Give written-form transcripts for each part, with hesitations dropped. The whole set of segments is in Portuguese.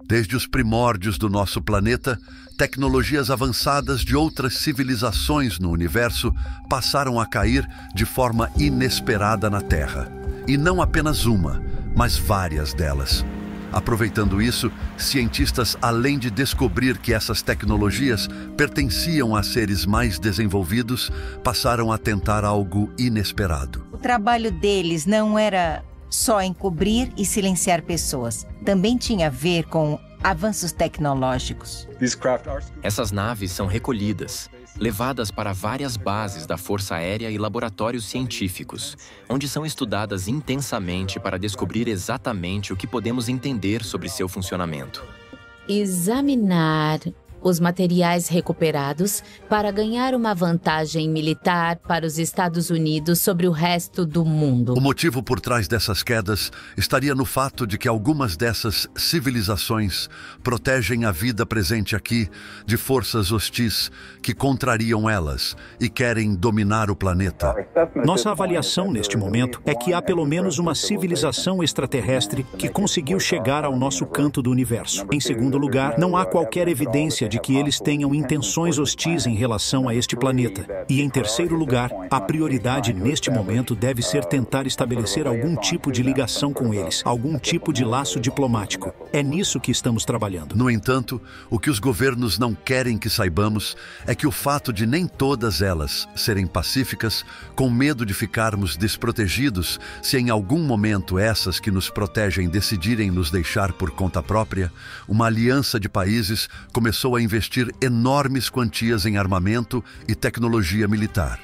Desde os primórdios do nosso planeta, tecnologias avançadas de outras civilizações no universo passaram a cair de forma inesperada na Terra. E não apenas uma, mas várias delas. Aproveitando isso, cientistas, além de descobrir que essas tecnologias pertenciam a seres mais desenvolvidos, passaram a tentar algo inesperado. O trabalho deles não era só encobrir e silenciar pessoas. Também tinha a ver com avanços tecnológicos. Essas naves são recolhidas, levadas para várias bases da Força Aérea e laboratórios científicos, onde são estudadas intensamente para descobrir exatamente o que podemos entender sobre seu funcionamento. Examinar os materiais recuperados para ganhar uma vantagem militar para os Estados Unidos sobre o resto do mundo. O motivo por trás dessas quedas estaria no fato de que algumas dessas civilizações protegem a vida presente aqui de forças hostis que contrariam elas e querem dominar o planeta. Nossa avaliação neste momento é que há pelo menos uma civilização extraterrestre que conseguiu chegar ao nosso canto do universo. Em segundo lugar, não há qualquer evidência de que eles tenham intenções hostis em relação a este planeta. E em terceiro lugar, a prioridade neste momento deve ser tentar estabelecer algum tipo de ligação com eles, algum tipo de laço diplomático. É nisso que estamos trabalhando. No entanto, o que os governos não querem que saibamos é que o fato de nem todas elas serem pacíficas, com medo de ficarmos desprotegidos se em algum momento essas que nos protegem decidirem nos deixar por conta própria, uma aliança de países começou a investir enormes quantias em armamento e tecnologia militar.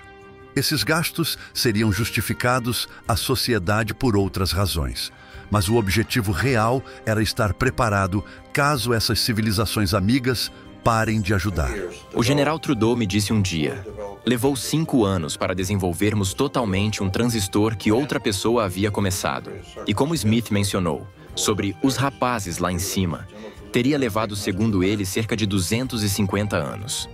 Esses gastos seriam justificados à sociedade por outras razões, mas o objetivo real era estar preparado caso essas civilizações amigas parem de ajudar. O general Trudeau me disse um dia: levou 5 anos para desenvolvermos totalmente um transistor que outra pessoa havia começado. E como Smith mencionou, sobre os rapazes lá em cima, teria levado, segundo ele, cerca de 250 anos.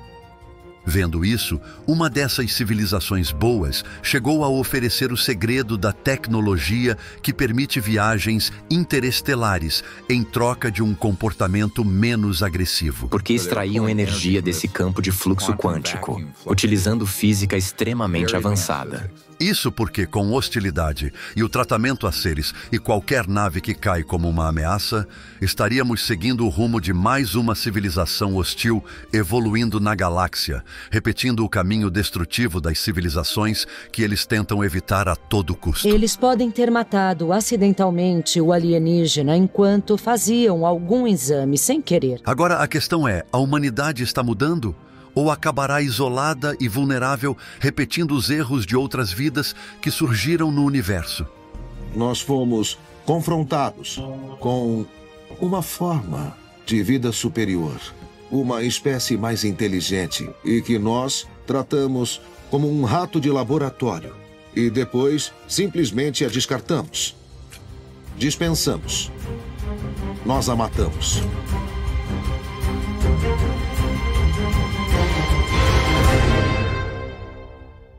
Vendo isso, uma dessas civilizações boas chegou a oferecer o segredo da tecnologia que permite viagens interestelares em troca de um comportamento menos agressivo. Porque extraíam energia desse campo de fluxo quântico, utilizando física extremamente avançada. Isso porque, com hostilidade e o tratamento a seres e qualquer nave que cai como uma ameaça, estaríamos seguindo o rumo de mais uma civilização hostil evoluindo na galáxia, repetindo o caminho destrutivo das civilizações que eles tentam evitar a todo custo. Eles podem ter matado acidentalmente o alienígena enquanto faziam algum exame sem querer. Agora a questão é, a humanidade está mudando? Ou acabará isolada e vulnerável, repetindo os erros de outras vidas que surgiram no universo? Nós fomos confrontados com uma forma de vida superior, uma espécie mais inteligente e que nós tratamos como um rato de laboratório e depois simplesmente a descartamos. Dispensamos. Nós a matamos.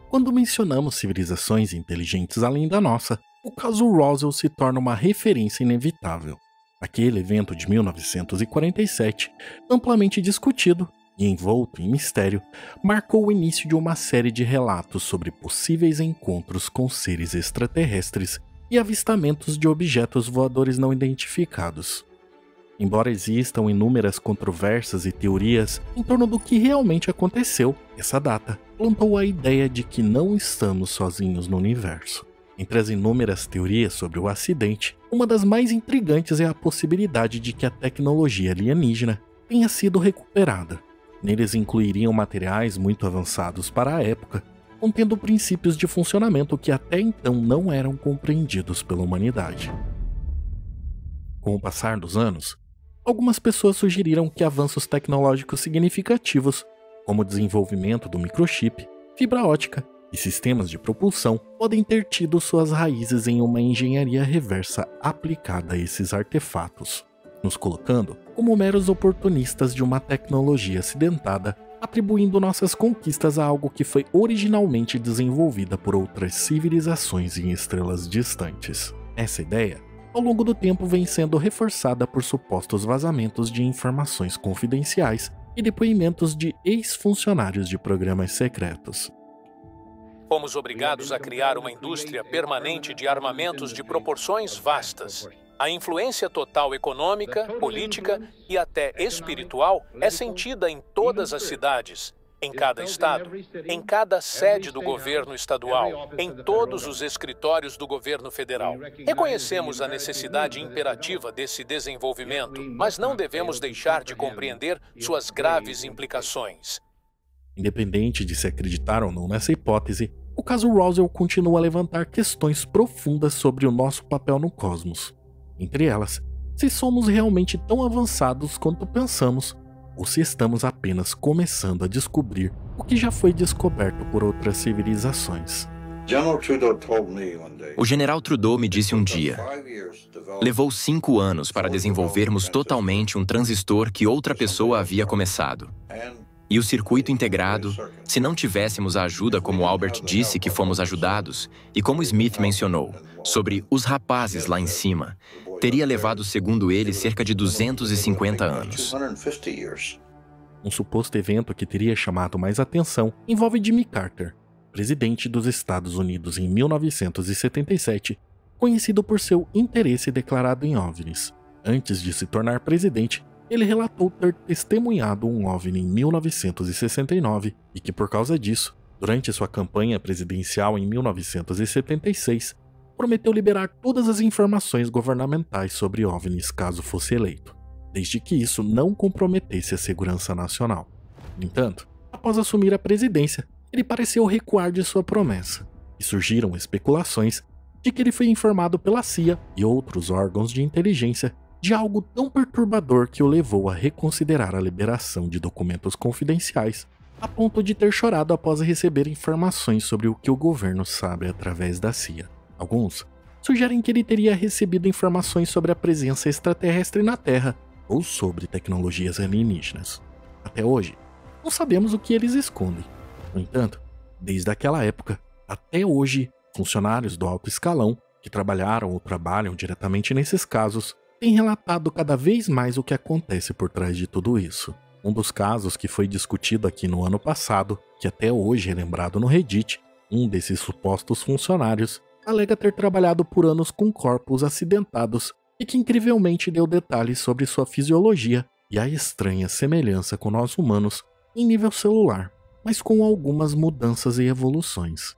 Quando mencionamos civilizações inteligentes além da nossa, o caso Roswell se torna uma referência inevitável. Aquele evento de 1947, amplamente discutido e envolto em mistério, marcou o início de uma série de relatos sobre possíveis encontros com seres extraterrestres e avistamentos de objetos voadores não identificados. Embora existam inúmeras controvérsias e teorias em torno do que realmente aconteceu, essa data plantou a ideia de que não estamos sozinhos no universo. Entre as inúmeras teorias sobre o acidente, uma das mais intrigantes é a possibilidade de que a tecnologia alienígena tenha sido recuperada. Neles incluiriam materiais muito avançados para a época, contendo princípios de funcionamento que até então não eram compreendidos pela humanidade. Com o passar dos anos, algumas pessoas sugeriram que avanços tecnológicos significativos, como o desenvolvimento do microchip, fibra ótica e sistemas de propulsão, podem ter tido suas raízes em uma engenharia reversa aplicada a esses artefatos, nos colocando como meros oportunistas de uma tecnologia acidentada, atribuindo nossas conquistas a algo que foi originalmente desenvolvida por outras civilizações em estrelas distantes. Essa ideia ao longo do tempo vem sendo reforçada por supostos vazamentos de informações confidenciais e depoimentos de ex-funcionários de programas secretos. Fomos obrigados a criar uma indústria permanente de armamentos de proporções vastas. A influência total econômica, política e até espiritual é sentida em todas as cidades, em cada estado, em cada sede do governo estadual, em todos os escritórios do governo federal. Reconhecemos a necessidade imperativa desse desenvolvimento, mas não devemos deixar de compreender suas graves implicações. Independente de se acreditar ou não nessa hipótese, o caso Roswell continua a levantar questões profundas sobre o nosso papel no cosmos. Entre elas, se somos realmente tão avançados quanto pensamos, ou se estamos apenas começando a descobrir o que já foi descoberto por outras civilizações. O general Trudeau me disse um dia: levou 5 anos para desenvolvermos totalmente um transistor que outra pessoa havia começado. E o circuito integrado, se não tivéssemos a ajuda como Albert disse que fomos ajudados, e como Smith mencionou, sobre os rapazes lá em cima, teria levado, segundo ele, cerca de 250 anos. Um suposto evento que teria chamado mais atenção envolve Jimmy Carter, presidente dos Estados Unidos em 1977, conhecido por seu interesse declarado em OVNIs. Antes de se tornar presidente, ele relatou ter testemunhado um OVNI em 1969 e que, por causa disso, durante sua campanha presidencial em 1976, prometeu liberar todas as informações governamentais sobre OVNIs caso fosse eleito, desde que isso não comprometesse a segurança nacional. No entanto, após assumir a presidência, ele pareceu recuar de sua promessa, e surgiram especulações de que ele foi informado pela CIA e outros órgãos de inteligência de algo tão perturbador que o levou a reconsiderar a liberação de documentos confidenciais, a ponto de ter chorado após receber informações sobre o que o governo sabe através da CIA. Alguns sugerem que ele teria recebido informações sobre a presença extraterrestre na Terra ou sobre tecnologias alienígenas. Até hoje, não sabemos o que eles escondem. No entanto, desde aquela época até hoje, funcionários do alto escalão que trabalharam ou trabalham diretamente nesses casos têm relatado cada vez mais o que acontece por trás de tudo isso. Um dos casos que foi discutido aqui no ano passado, que até hoje é lembrado no Reddit, um desses supostos funcionários alega ter trabalhado por anos com corpos acidentados e que incrivelmente deu detalhes sobre sua fisiologia e a estranha semelhança com nós humanos em nível celular, mas com algumas mudanças e evoluções.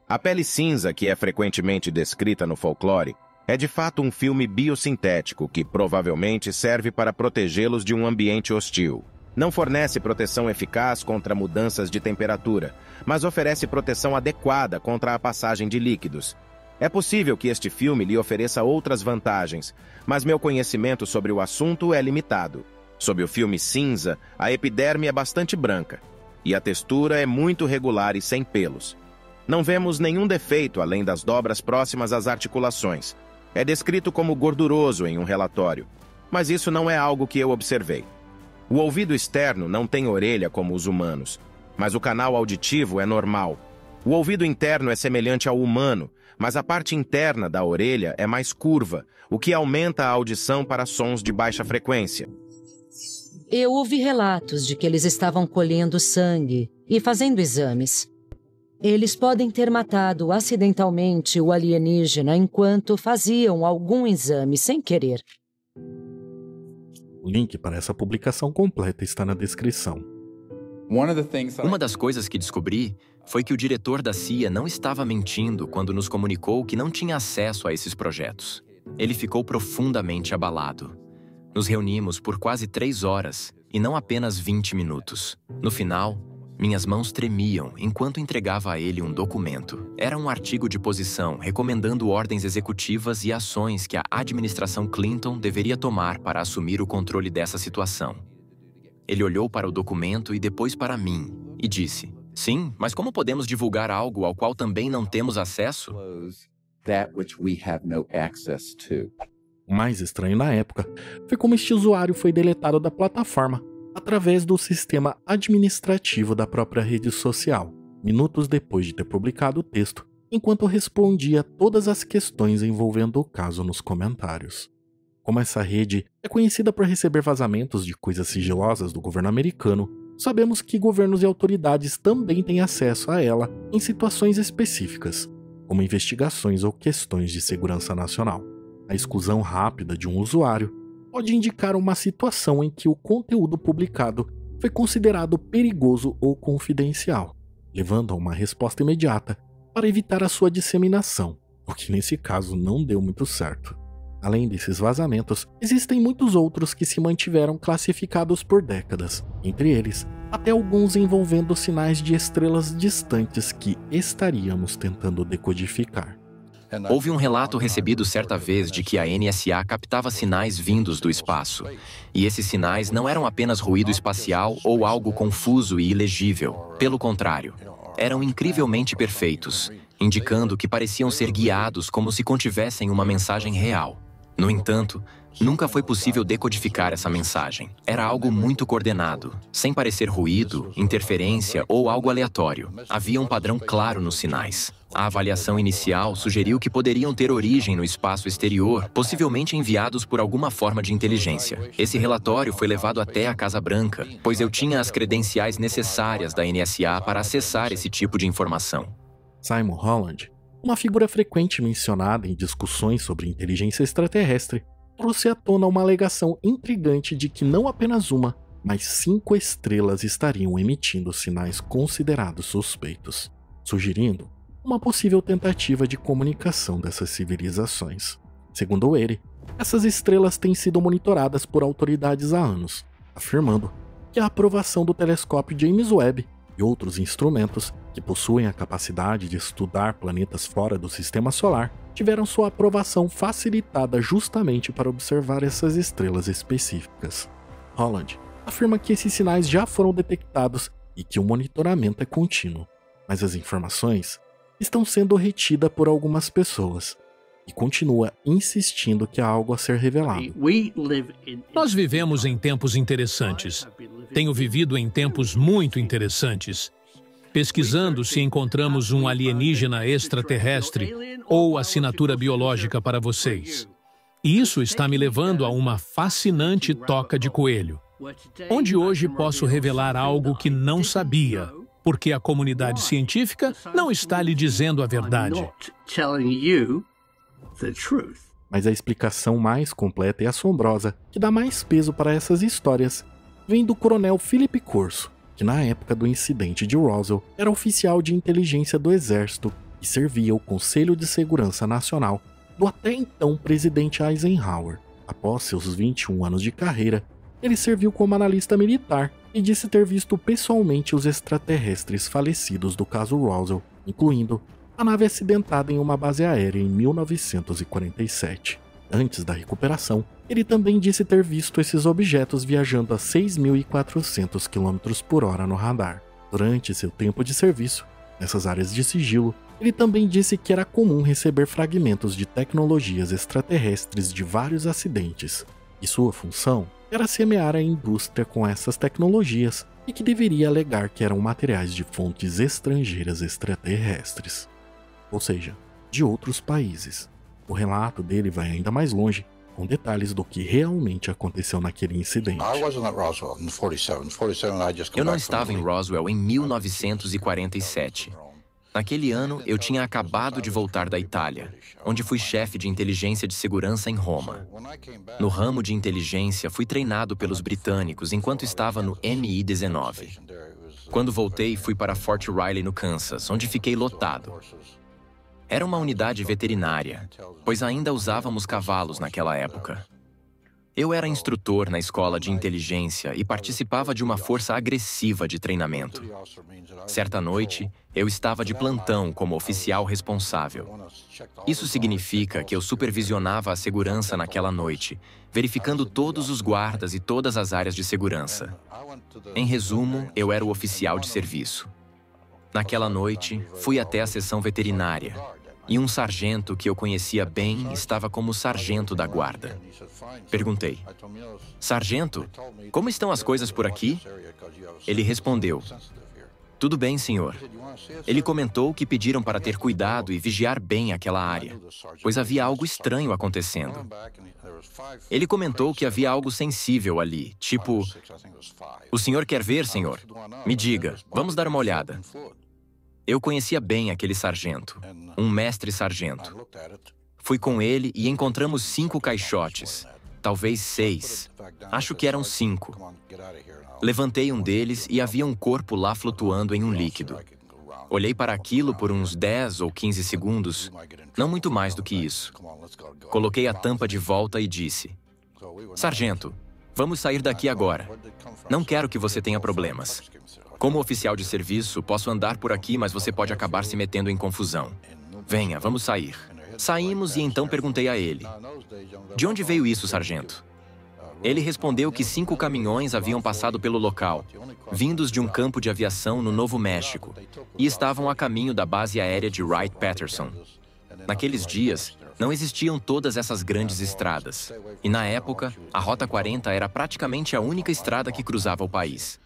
A pele cinza, que é frequentemente descrita no folclore, é de fato um filme biosintético que provavelmente serve para protegê-los de um ambiente hostil. Não fornece proteção eficaz contra mudanças de temperatura, mas oferece proteção adequada contra a passagem de líquidos. É possível que este filme lhe ofereça outras vantagens, mas meu conhecimento sobre o assunto é limitado. Sob o filme cinza, a epiderme é bastante branca, e a textura é muito regular e sem pelos. Não vemos nenhum defeito além das dobras próximas às articulações. É descrito como gorduroso em um relatório, mas isso não é algo que eu observei. O ouvido externo não tem orelha como os humanos, mas o canal auditivo é normal. O ouvido interno é semelhante ao humano, mas a parte interna da orelha é mais curva, o que aumenta a audição para sons de baixa frequência. Eu ouvi relatos de que eles estavam colhendo sangue e fazendo exames. Eles podem ter matado acidentalmente o alienígena enquanto faziam algum exame sem querer. O link para essa publicação completa está na descrição. Uma das coisas que descobri foi que o diretor da CIA não estava mentindo quando nos comunicou que não tinha acesso a esses projetos. Ele ficou profundamente abalado. Nos reunimos por quase 3 horas, e não apenas 20 minutos. No final, minhas mãos tremiam enquanto entregava a ele um documento. Era um artigo de posição recomendando ordens executivas e ações que a administração Clinton deveria tomar para assumir o controle dessa situação. Ele olhou para o documento e depois para mim, e disse: "Sim, mas como podemos divulgar algo ao qual também não temos acesso?" O mais estranho na época foi como este usuário foi deletado da plataforma através do sistema administrativo da própria rede social, minutos depois de ter publicado o texto enquanto respondia todas as questões envolvendo o caso nos comentários. Como essa rede é conhecida por receber vazamentos de coisas sigilosas do governo americano, sabemos que governos e autoridades também têm acesso a ela em situações específicas, como investigações ou questões de segurança nacional. A exclusão rápida de um usuário pode indicar uma situação em que o conteúdo publicado foi considerado perigoso ou confidencial, levando a uma resposta imediata para evitar a sua disseminação, o que nesse caso não deu muito certo. Além desses vazamentos, existem muitos outros que se mantiveram classificados por décadas, entre eles, até alguns envolvendo sinais de estrelas distantes que estaríamos tentando decodificar. Houve um relato recebido certa vez de que a NSA captava sinais vindos do espaço. E esses sinais não eram apenas ruído espacial ou algo confuso e ilegível. Pelo contrário, eram incrivelmente perfeitos, indicando que pareciam ser guiados como se contivessem uma mensagem real. No entanto, nunca foi possível decodificar essa mensagem. Era algo muito coordenado, sem parecer ruído, interferência ou algo aleatório. Havia um padrão claro nos sinais. A avaliação inicial sugeriu que poderiam ter origem no espaço exterior, possivelmente enviados por alguma forma de inteligência. Esse relatório foi levado até a Casa Branca, pois eu tinha as credenciais necessárias da NSA para acessar esse tipo de informação. Simon Holland, uma figura frequente mencionada em discussões sobre inteligência extraterrestre, trouxe à tona uma alegação intrigante de que não apenas uma, mas 5 estrelas estariam emitindo sinais considerados suspeitos, sugerindo uma possível tentativa de comunicação dessas civilizações. Segundo ele, essas estrelas têm sido monitoradas por autoridades há anos, afirmando que a aprovação do telescópio James Webb e outros instrumentos que possuem a capacidade de estudar planetas fora do sistema solar tiveram sua aprovação facilitada justamente para observar essas estrelas específicas. Holland afirma que esses sinais já foram detectados e que o monitoramento é contínuo, mas as informações estão sendo retidas por algumas pessoas e continua insistindo que há algo a ser revelado. Nós vivemos em tempos interessantes. Tenho vivido em tempos muito interessantes, pesquisando se encontramos um alienígena extraterrestre ou assinatura biológica para vocês. E isso está me levando a uma fascinante toca de coelho, onde hoje posso revelar algo que não sabia, porque a comunidade científica não está lhe dizendo a verdade. Mas a explicação mais completa e assombrosa, que dá mais peso para essas histórias, vem do coronel Philip Corso, que na época do incidente de Roswell era oficial de inteligência do Exército e servia ao Conselho de Segurança Nacional do até então presidente Eisenhower. Após seus 21 anos de carreira, ele serviu como analista militar e disse ter visto pessoalmente os extraterrestres falecidos do caso Roswell, incluindo a nave acidentada em uma base aérea em 1947. Antes da recuperação, ele também disse ter visto esses objetos viajando a 6.400 km/h no radar. Durante seu tempo de serviço, nessas áreas de sigilo, ele também disse que era comum receber fragmentos de tecnologias extraterrestres de vários acidentes, e sua função era semear a indústria com essas tecnologias e que deveria alegar que eram materiais de fontes estrangeiras extraterrestres, ou seja, de outros países. O relato dele vai ainda mais longe, com detalhes do que realmente aconteceu naquele incidente. Eu não estava em Roswell em 1947. Naquele ano, eu tinha acabado de voltar da Itália, onde fui chefe de inteligência de segurança em Roma. No ramo de inteligência, fui treinado pelos britânicos enquanto estava no MI-19. Quando voltei, fui para Fort Riley, no Kansas, onde fiquei lotado. Era uma unidade veterinária, pois ainda usávamos cavalos naquela época. Eu era instrutor na escola de inteligência e participava de uma força agressiva de treinamento. Certa noite, eu estava de plantão como oficial responsável. Isso significa que eu supervisionava a segurança naquela noite, verificando todos os guardas e todas as áreas de segurança. Em resumo, eu era o oficial de serviço. Naquela noite, fui até a seção veterinária e um sargento que eu conhecia bem estava como sargento da guarda. Perguntei: "Sargento, como estão as coisas por aqui?" Ele respondeu: Tudo bem, senhor. Ele comentou que pediram para ter cuidado e vigiar bem aquela área, pois havia algo estranho acontecendo. Ele comentou que havia algo sensível ali, tipo... O senhor quer ver, senhor? Me diga, vamos dar uma olhada. Eu conhecia bem aquele sargento, um mestre-sargento. Fui com ele e encontramos 5 caixotes, talvez 6. Acho que eram 5. Levantei um deles e havia um corpo lá flutuando em um líquido. Olhei para aquilo por uns 10 ou 15 segundos, não muito mais do que isso. Coloquei a tampa de volta e disse: Sargento, vamos sair daqui agora. Não quero que você tenha problemas. Como oficial de serviço, posso andar por aqui, mas você pode acabar se metendo em confusão. Venha, vamos sair. Saímos e então perguntei a ele: De onde veio isso, sargento? Ele respondeu que 5 caminhões haviam passado pelo local, vindos de um campo de aviação no Novo México, e estavam a caminho da base aérea de Wright-Patterson. Naqueles dias, não existiam todas essas grandes estradas, e na época, a Rota 40 era praticamente a única estrada que cruzava o país.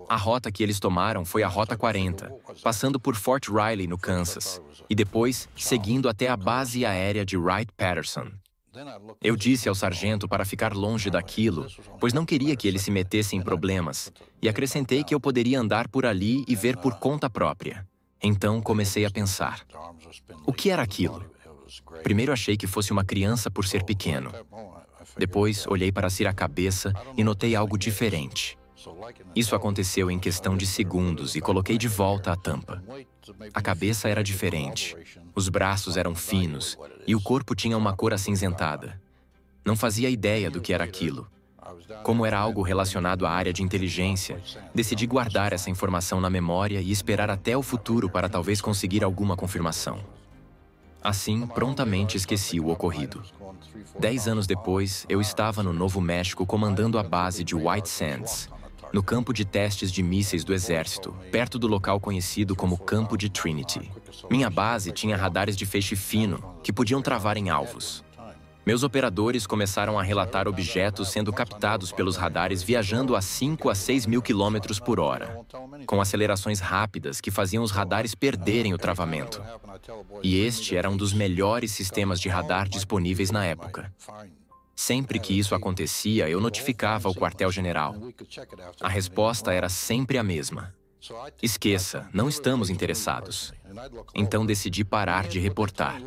A rota que eles tomaram foi a Rota 40, passando por Fort Riley, no Kansas, e depois seguindo até a base aérea de Wright-Patterson. Eu disse ao sargento para ficar longe daquilo, pois não queria que ele se metesse em problemas, e acrescentei que eu poderia andar por ali e ver por conta própria. Então comecei a pensar: o que era aquilo? Primeiro achei que fosse uma criança por ser pequeno. Depois olhei para a cabeça e notei algo diferente. Isso aconteceu em questão de segundos e coloquei de volta a tampa. A cabeça era diferente, os braços eram finos e o corpo tinha uma cor acinzentada. Não fazia ideia do que era aquilo. Como era algo relacionado à área de inteligência, decidi guardar essa informação na memória e esperar até o futuro para talvez conseguir alguma confirmação. Assim, prontamente esqueci o ocorrido. 10 anos depois, eu estava no Novo México comandando a base de White Sands, no campo de testes de mísseis do Exército, perto do local conhecido como Campo de Trinity. Minha base tinha radares de feixe fino, que podiam travar em alvos. Meus operadores começaram a relatar objetos sendo captados pelos radares viajando a 5 a 6 mil quilômetros por hora, com acelerações rápidas que faziam os radares perderem o travamento. E este era um dos melhores sistemas de radar disponíveis na época. Sempre que isso acontecia, eu notificava o quartel-general. A resposta era sempre a mesma: esqueça, não estamos interessados. Então decidi parar de reportar.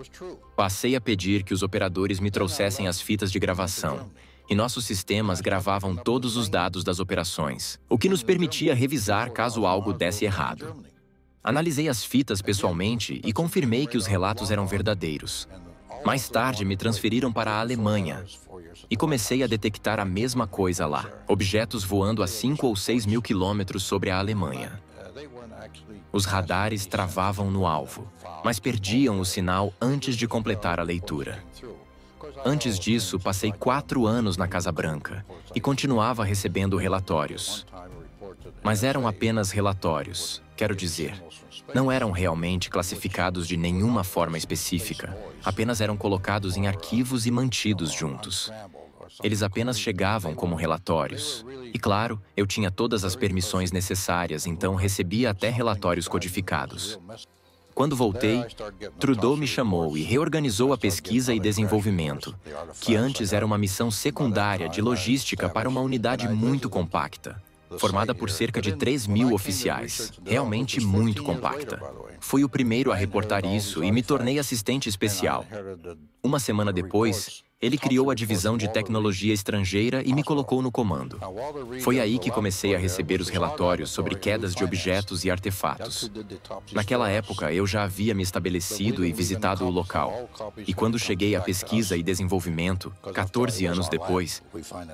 Passei a pedir que os operadores me trouxessem as fitas de gravação, e nossos sistemas gravavam todos os dados das operações, o que nos permitia revisar caso algo desse errado. Analisei as fitas pessoalmente e confirmei que os relatos eram verdadeiros. Mais tarde, me transferiram para a Alemanha e comecei a detectar a mesma coisa lá. Objetos voando a 5 ou 6 mil quilômetros sobre a Alemanha. Os radares travavam no alvo, mas perdiam o sinal antes de completar a leitura. Antes disso, passei 4 anos na Casa Branca e continuava recebendo relatórios. Mas eram apenas relatórios, quero dizer. Não eram realmente classificados de nenhuma forma específica, apenas eram colocados em arquivos e mantidos juntos. Eles apenas chegavam como relatórios. E claro, eu tinha todas as permissões necessárias, então recebia até relatórios codificados. Quando voltei, Trudeau me chamou e reorganizou a pesquisa e desenvolvimento, que antes era uma missão secundária de logística para uma unidade muito compacta, formada por cerca de 3 mil oficiais, realmente muito compacta. Fui o primeiro a reportar isso e me tornei assistente especial. Uma semana depois, ele criou a divisão de tecnologia estrangeira e me colocou no comando. Foi aí que comecei a receber os relatórios sobre quedas de objetos e artefatos. Naquela época, eu já havia me estabelecido e visitado o local. E quando cheguei à pesquisa e desenvolvimento, 14 anos depois,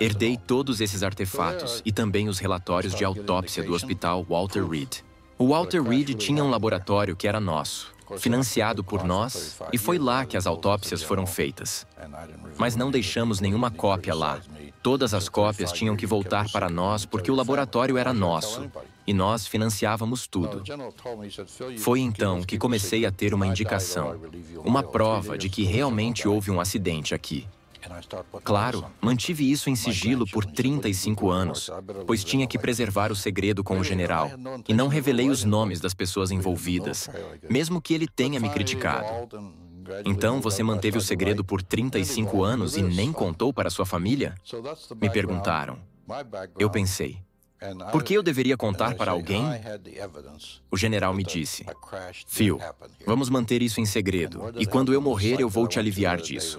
herdei todos esses artefatos e também os relatórios de autópsia do Hospital Walter Reed. O Walter Reed tinha um laboratório que era nosso, financiado por nós, e foi lá que as autópsias foram feitas. Mas não deixamos nenhuma cópia lá. Todas as cópias tinham que voltar para nós porque o laboratório era nosso, e nós financiávamos tudo. Foi então que comecei a ter uma indicação, uma prova de que realmente houve um acidente aqui. Claro, mantive isso em sigilo por 35 anos, pois tinha que preservar o segredo com o general, e não revelei os nomes das pessoas envolvidas, mesmo que ele tenha me criticado. Então, você manteve o segredo por 35 anos e nem contou para sua família? Me perguntaram. Eu pensei, por que eu deveria contar para alguém? O general me disse, Phil, vamos manter isso em segredo, e quando eu morrer eu vou te aliviar disso.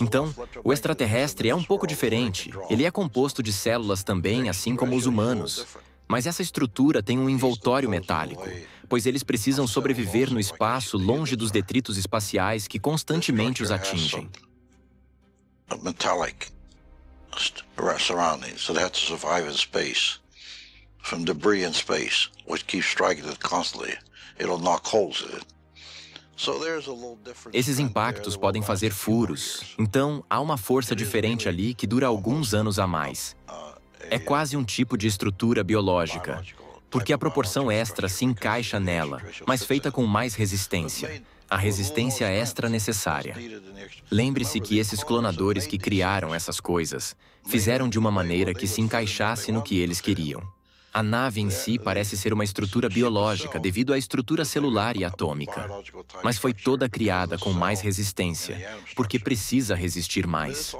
Então, o extraterrestre é um pouco diferente. Ele é composto de células também, assim como os humanos. Mas essa estrutura tem um envoltório metálico, pois eles precisam sobreviver no espaço longe dos detritos espaciais que constantemente os atingem. Metallic surroundings, so they have to survive in space from debris in space, which keeps striking it constantly. It'll knock holes in it. Esses impactos podem fazer furos, então há uma força diferente ali que dura alguns anos a mais. É quase um tipo de estrutura biológica, porque a proporção extra se encaixa nela, mas feita com mais resistência. A resistência extra necessária. Lembre-se que esses clonadores que criaram essas coisas fizeram de uma maneira que se encaixasse no que eles queriam. A nave em si parece ser uma estrutura biológica devido à estrutura celular e atômica, mas foi toda criada com mais resistência, porque precisa resistir mais.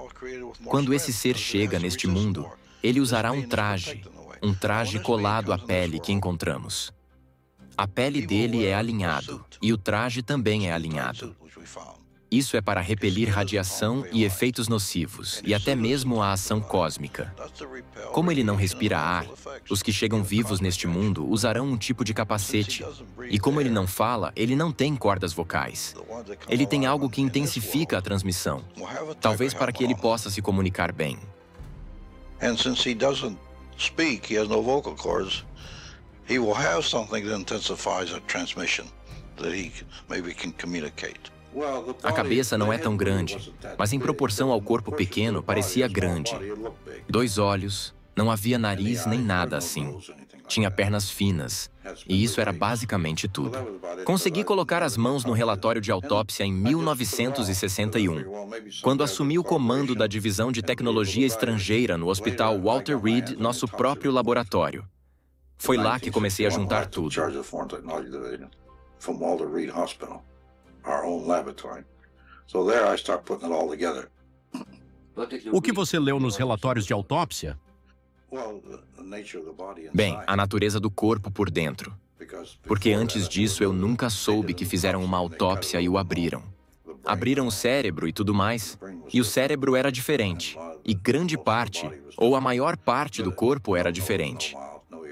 Quando esse ser chega neste mundo, ele usará um traje colado à pele que encontramos. A pele dele é alinhado, e o traje também é alinhado. Isso é para repelir radiação e efeitos nocivos, e até mesmo a ação cósmica. Como ele não respira ar, os que chegam vivos neste mundo usarão um tipo de capacete. E como ele não fala, ele não tem cordas vocais. Ele tem algo que intensifica a transmissão, talvez para que ele possa se comunicar bem. And since he doesn't speak, he has no vocal cords, he will have something that intensifies a transmission that he maybe can communicate. A cabeça não é tão grande, mas em proporção ao corpo pequeno, parecia grande. 2 olhos, não havia nariz nem nada assim. Tinha pernas finas, e isso era basicamente tudo. Consegui colocar as mãos no relatório de autópsia em 1961, quando assumi o comando da Divisão de Tecnologia Estrangeira no Hospital Walter Reed, nosso próprio laboratório. Foi lá que comecei a juntar tudo. O que você leu nos relatórios de autópsia? Bem, a natureza do corpo por dentro. Porque antes disso eu nunca soube que fizeram uma autópsia e o abriram. Abriram o cérebro e tudo mais, e o cérebro era diferente. E grande parte, ou a maior parte do corpo era diferente.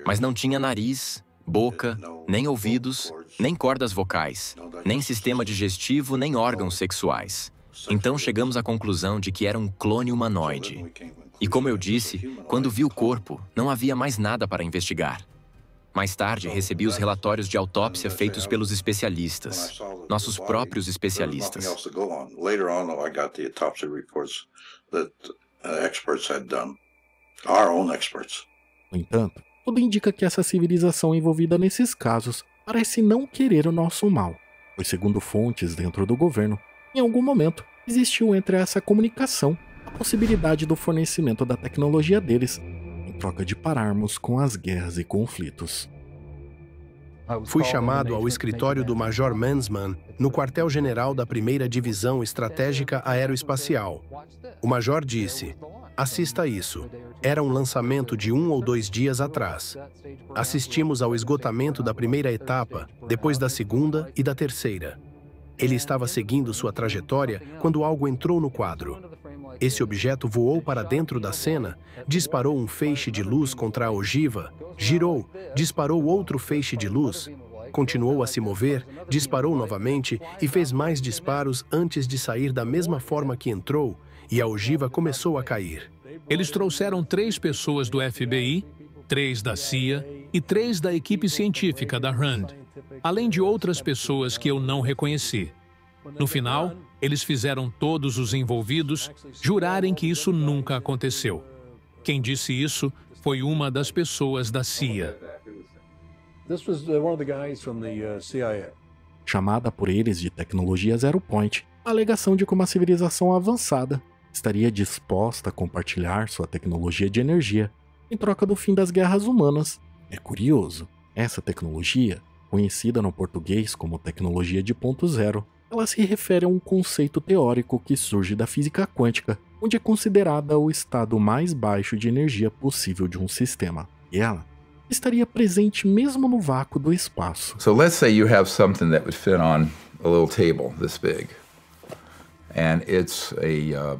Mas não tinha nariz, boca, nem ouvidos, nem cordas vocais, nem sistema digestivo, nem órgãos sexuais. Então chegamos à conclusão de que era um clone humanoide. E como eu disse, quando vi o corpo, não havia mais nada para investigar. Mais tarde, recebi os relatórios de autópsia feitos pelos especialistas, nossos próprios especialistas. No entanto, tudo indica que essa civilização envolvida nesses casos parece não querer o nosso mal, pois segundo fontes dentro do governo, em algum momento existiu entre essa comunicação a possibilidade do fornecimento da tecnologia deles, em troca de pararmos com as guerras e conflitos. Fui chamado ao escritório do Major Mansman, no quartel-general da 1ª Divisão Estratégica Aeroespacial. O major disse, assista a isso. Era um lançamento de 1 ou 2 dias atrás. Assistimos ao esgotamento da primeira etapa, depois da segunda e da terceira. Ele estava seguindo sua trajetória quando algo entrou no quadro. Esse objeto voou para dentro da cena, disparou um feixe de luz contra a ogiva, girou, disparou outro feixe de luz, continuou a se mover, disparou novamente e fez mais disparos antes de sair da mesma forma que entrou, e a ogiva começou a cair. Eles trouxeram 3 pessoas do FBI, 3 da CIA e 3 da equipe científica da RAND, além de outras pessoas que eu não reconheci. No final, eles fizeram todos os envolvidos jurarem que isso nunca aconteceu. Quem disse isso foi uma das pessoas da CIA. Chamada por eles de tecnologia Zero Point, a alegação de que uma civilização avançada estaria disposta a compartilhar sua tecnologia de energia em troca do fim das guerras humanas. É curioso, essa tecnologia, conhecida no português como tecnologia de ponto zero, ela se refere a um conceito teórico que surge da física quântica, onde é considerada o estado mais baixo de energia possível de um sistema. E ela estaria presente mesmo no vácuo do espaço. So let's say you have something that would fit on a little table this big.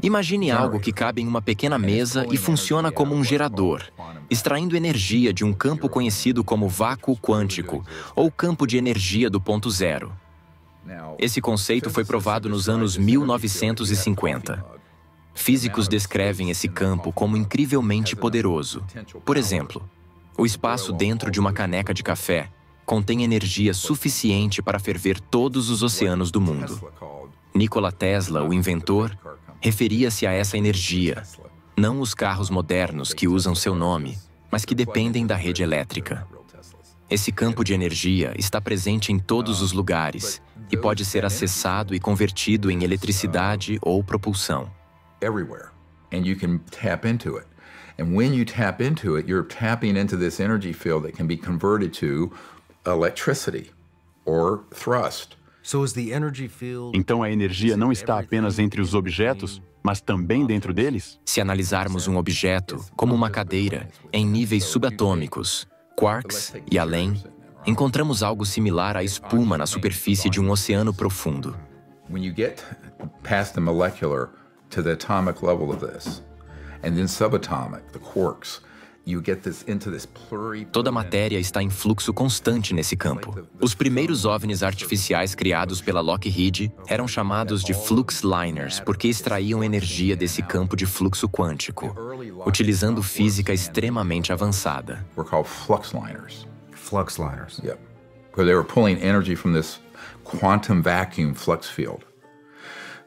Imagine algo que cabe em uma pequena mesa e funciona como um gerador, extraindo energia de um campo conhecido como vácuo quântico, ou campo de energia do ponto zero. Esse conceito foi provado nos anos 1950. Físicos descrevem esse campo como incrivelmente poderoso. Por exemplo, o espaço dentro de uma caneca de café contém energia suficiente para ferver todos os oceanos do mundo. Nikola Tesla, o inventor, referia-se a essa energia, não os carros modernos que usam seu nome, mas que dependem da rede elétrica. Esse campo de energia está presente em todos os lugares e pode ser acessado e convertido em eletricidade ou propulsão. Everywhere, and you can tap into it. And when you tap into it, you're tapping into this energy field that can be converted to electricity or thrust. Então a energia não está apenas entre os objetos, mas também dentro deles? Se analisarmos um objeto, como uma cadeira, em níveis subatômicos, quarks e além, encontramos algo similar à espuma na superfície de um oceano profundo. When you get past the molecular to the atomic level of this, and then subatomic, the quarks, you get this into this pluri. Toda a matéria está em fluxo constante nesse campo. Os primeiros OVNIs artificiais criados pela Lockheed eram chamados de flux liners porque extraíam energia desse campo de fluxo quântico, utilizando física extremamente avançada. Were called flux liners. Flux liners. Yep. Because they were pulling energy from this quantum vacuum flux field.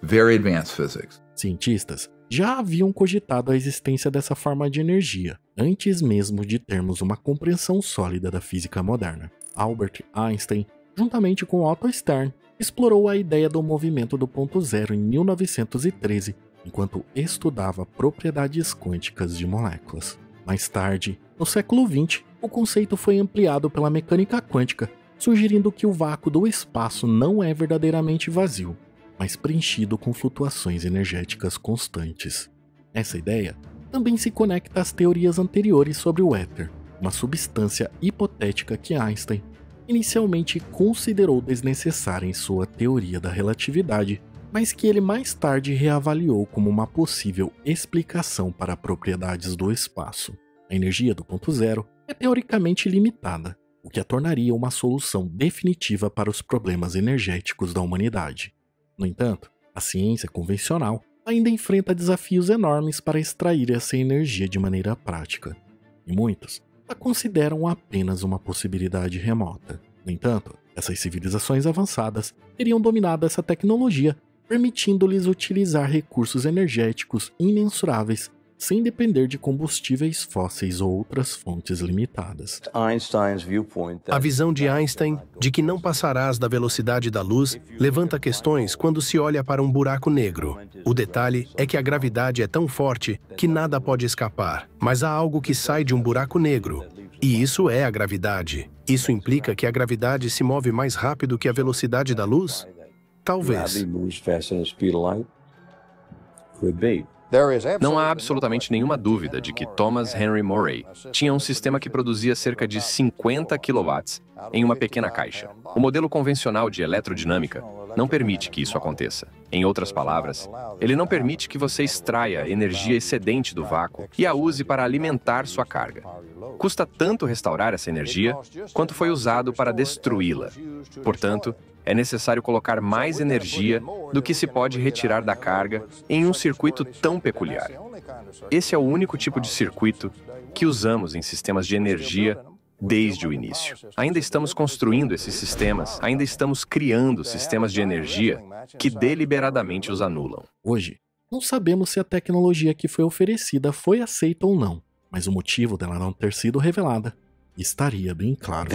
Very advanced physics. Cientistas já haviam cogitado a existência dessa forma de energia, antes mesmo de termos uma compreensão sólida da física moderna. Albert Einstein, juntamente com Otto Stern, explorou a ideia do movimento do ponto zero em 1913, enquanto estudava propriedades quânticas de moléculas. Mais tarde, no século XX, o conceito foi ampliado pela mecânica quântica, sugerindo que o vácuo do espaço não é verdadeiramente vazio, mas preenchido com flutuações energéticas constantes. Essa ideia também se conecta às teorias anteriores sobre o éter, uma substância hipotética que Einstein inicialmente considerou desnecessária em sua teoria da relatividade, mas que ele mais tarde reavaliou como uma possível explicação para propriedades do espaço. A energia do ponto zero é teoricamente limitada, o que a tornaria uma solução definitiva para os problemas energéticos da humanidade. No entanto, a ciência convencional ainda enfrenta desafios enormes para extrair essa energia de maneira prática, e muitos a consideram apenas uma possibilidade remota. No entanto, essas civilizações avançadas teriam dominado essa tecnologia, permitindo-lhes utilizar recursos energéticos imensuráveis sem depender de combustíveis fósseis ou outras fontes limitadas. A visão de Einstein de que não passarás da velocidade da luz levanta questões quando se olha para um buraco negro. O detalhe é que a gravidade é tão forte que nada pode escapar, mas há algo que sai de um buraco negro, e isso é a gravidade. Isso implica que a gravidade se move mais rápido que a velocidade da luz? Talvez. Não há absolutamente nenhuma dúvida de que Thomas Henry Murray tinha um sistema que produzia cerca de 50 kW em uma pequena caixa. O modelo convencional de eletrodinâmica não permite que isso aconteça. Em outras palavras, ele não permite que você extraia energia excedente do vácuo e a use para alimentar sua carga. Custa tanto restaurar essa energia quanto foi usado para destruí-la. Portanto, é necessário colocar mais energia do que se pode retirar da carga em um circuito tão peculiar. Esse é o único tipo de circuito que usamos em sistemas de energia desde o início. Ainda estamos construindo esses sistemas, ainda estamos criando sistemas de energia que deliberadamente os anulam. Hoje, não sabemos se a tecnologia que foi oferecida foi aceita ou não, mas o motivo dela não ter sido revelada Estaria bem claro.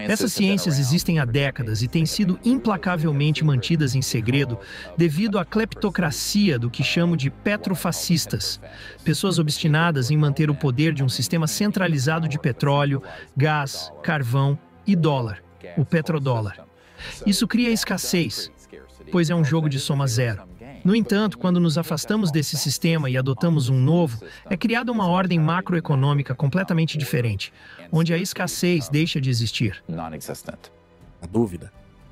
Essas ciências existem há décadas e têm sido implacavelmente mantidas em segredo devido à cleptocracia do que chamo de petrofascistas. Pessoas obstinadas em manter o poder de um sistema centralizado de petróleo, gás, carvão e dólar, o petrodólar. Isso cria escassez, pois é um jogo de soma zero. No entanto, quando nos afastamos desse sistema e adotamos um novo, é criada uma ordem macroeconômica completamente diferente, onde a escassez deixa de existir. A dúvida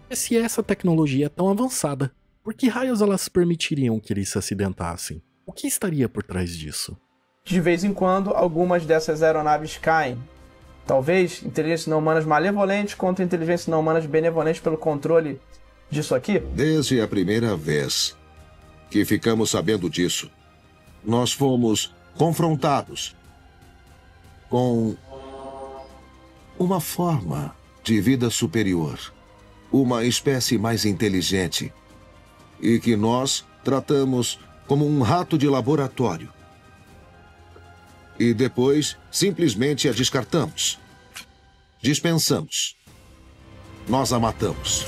é se essa tecnologia é tão avançada, por que raios elas permitiriam que eles se acidentassem? O que estaria por trás disso? De vez em quando, algumas dessas aeronaves caem. Talvez inteligências não humanas malevolentes contra inteligências não humanas benevolentes pelo controle disso aqui? Desde a primeira vez que ficamos sabendo disso, nós fomos confrontados com uma forma de vida superior, uma espécie mais inteligente, e que nós tratamos como um rato de laboratório. E depois simplesmente a descartamos. Dispensamos. Nós a matamos.